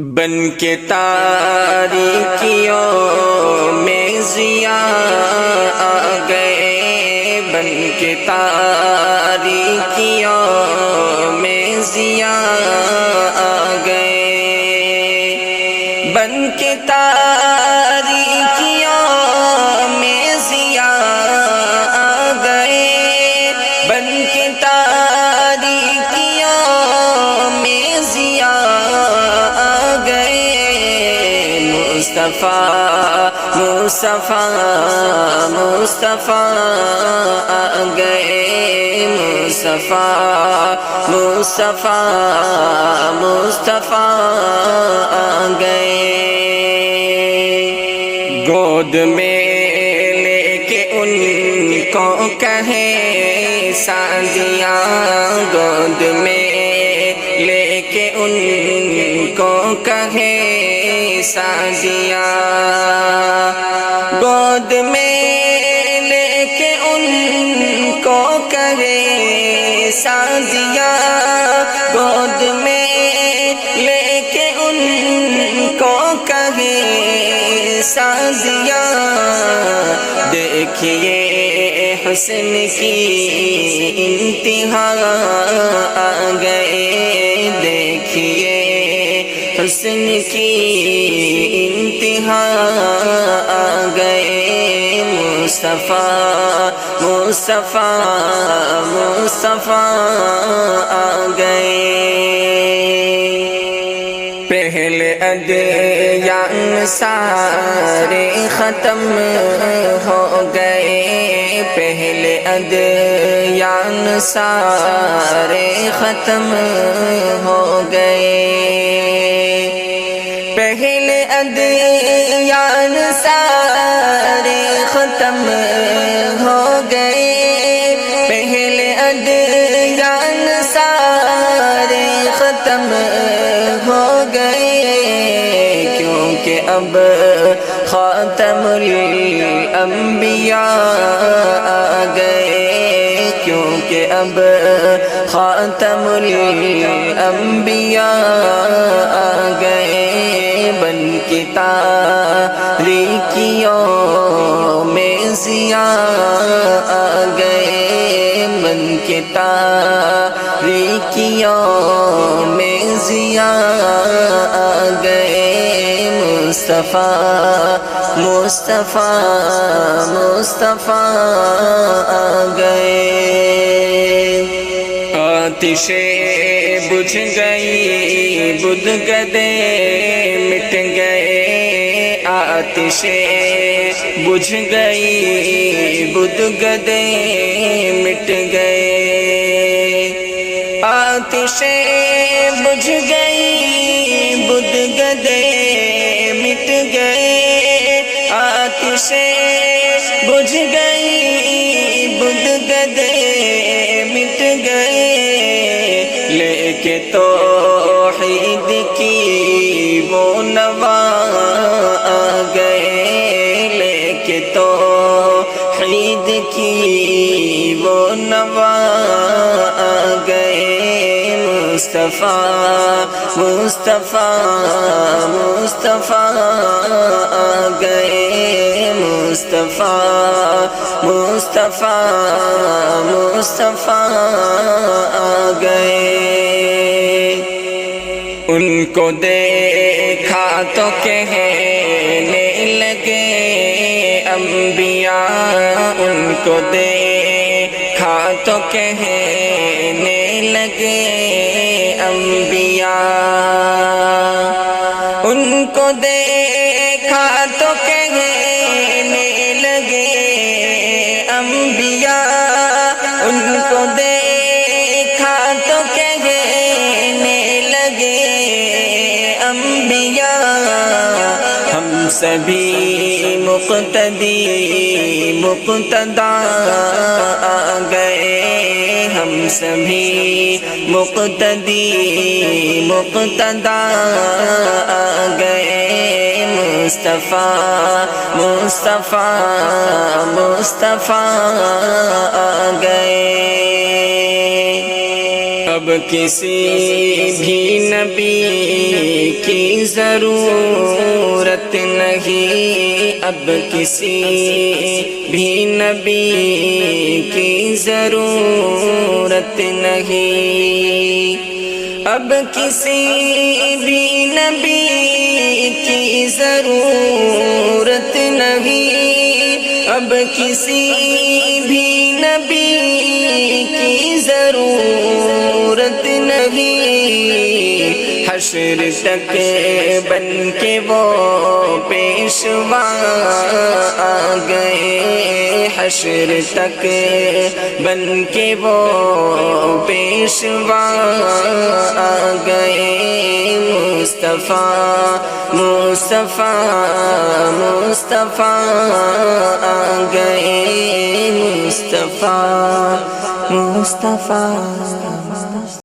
بن کے تاریکیوں میں ضیاء آ گئے، بن کے تاریکیوں میں ضیاء آ گئے، بن کے تاریکیوں میں ضیاء آ گئے، بن کے تاریکیوں میں ضیاء آ گئے۔ مصطفیٰ مصطفیٰ مصطفیٰ آ گئے، مصطفیٰ مصطفیٰ مصطفیٰ آ گئے۔ گود میں لے کے ان کو کہیں سعدیاں، گود میں لے کے ان کو کہیں سعدیاں، گود میں لے کے ان کو کہیں سعدیاں، گود میں لے کے ان کو کہیں سعدیاں۔ دیکھیے حسن کی انتہا آ گئے، دیکھیے حسن کی انتہا آ گئے۔ مصطفیٰ مصطفیٰ مصطفیٰ آ گئے۔ پہلے ادیان سارے ختم ہو گئے، پہلے ادیان سارے ختم ہو گئے، پہلے ادیان سارے ختم ہو گئے، پہلے ادیان سارے ختم ہو گئے، کیونکہ اب خاتم الانبیاء آ گئے، کیونکہ اب خاتم الانبیاء آ گئے۔ بن کے تاریکیوں میں ضیاء آ گئے، بن کے تاریکیوں میں ضیاء آ گئے۔ مصطفیٰ مصطفیٰ مصطفیٰ آ گئے۔ آتشیں بجھ گئی، بدھ گدے مٹ گئے، آتشیں بجھ گئی، بدھ گدے مٹ گئے، آتشیں بجھ گئی، بدھ گدے مٹ گئے، آتشیں بجھ گئی، بدھ گدے مٹ گئے، لے کے توحید کی وہ نوا آ گئے، لے کے توحید کی وہ نوا آ گئے۔ مصطفیٰ مصطفیٰ مصطفیٰ آ گئے، مصطفیٰ مصطفیٰ مصطفیٰ آ گئے۔ ان کو دیکھا تو کہنے لگے انبیاء، ان کو دیکھا تو کہنے لگے انبیاء، ان کو دیکھا تو کہنے لگے انبیاء، ان کو دیکھا تو کہنے لگے انبیاء۔ ہم سبھی مقتدی مقتدا آ گئے، ہم سبھی مقتدی مقتدا آ گئے۔ مصطفیٰ مصطفیٰ مصطفیٰ آ گئے۔ اب کسی بھی نبی کی ضرورت نہیں، اب کسی بھی نبی کی ضرورت نہیں، اب کسی بھی نبی کی ضرورت نہیں، اب کسی بھی نبی کی ضرورت نہیں، حشر تک بن کے وہ پیشوا آ گئے، حشر تک بن کے وہ پیشوا آ گئے، مصطفیٰ مصطفیٰ مصطفیٰ آ گئے، مصطفیٰ مصطفیٰ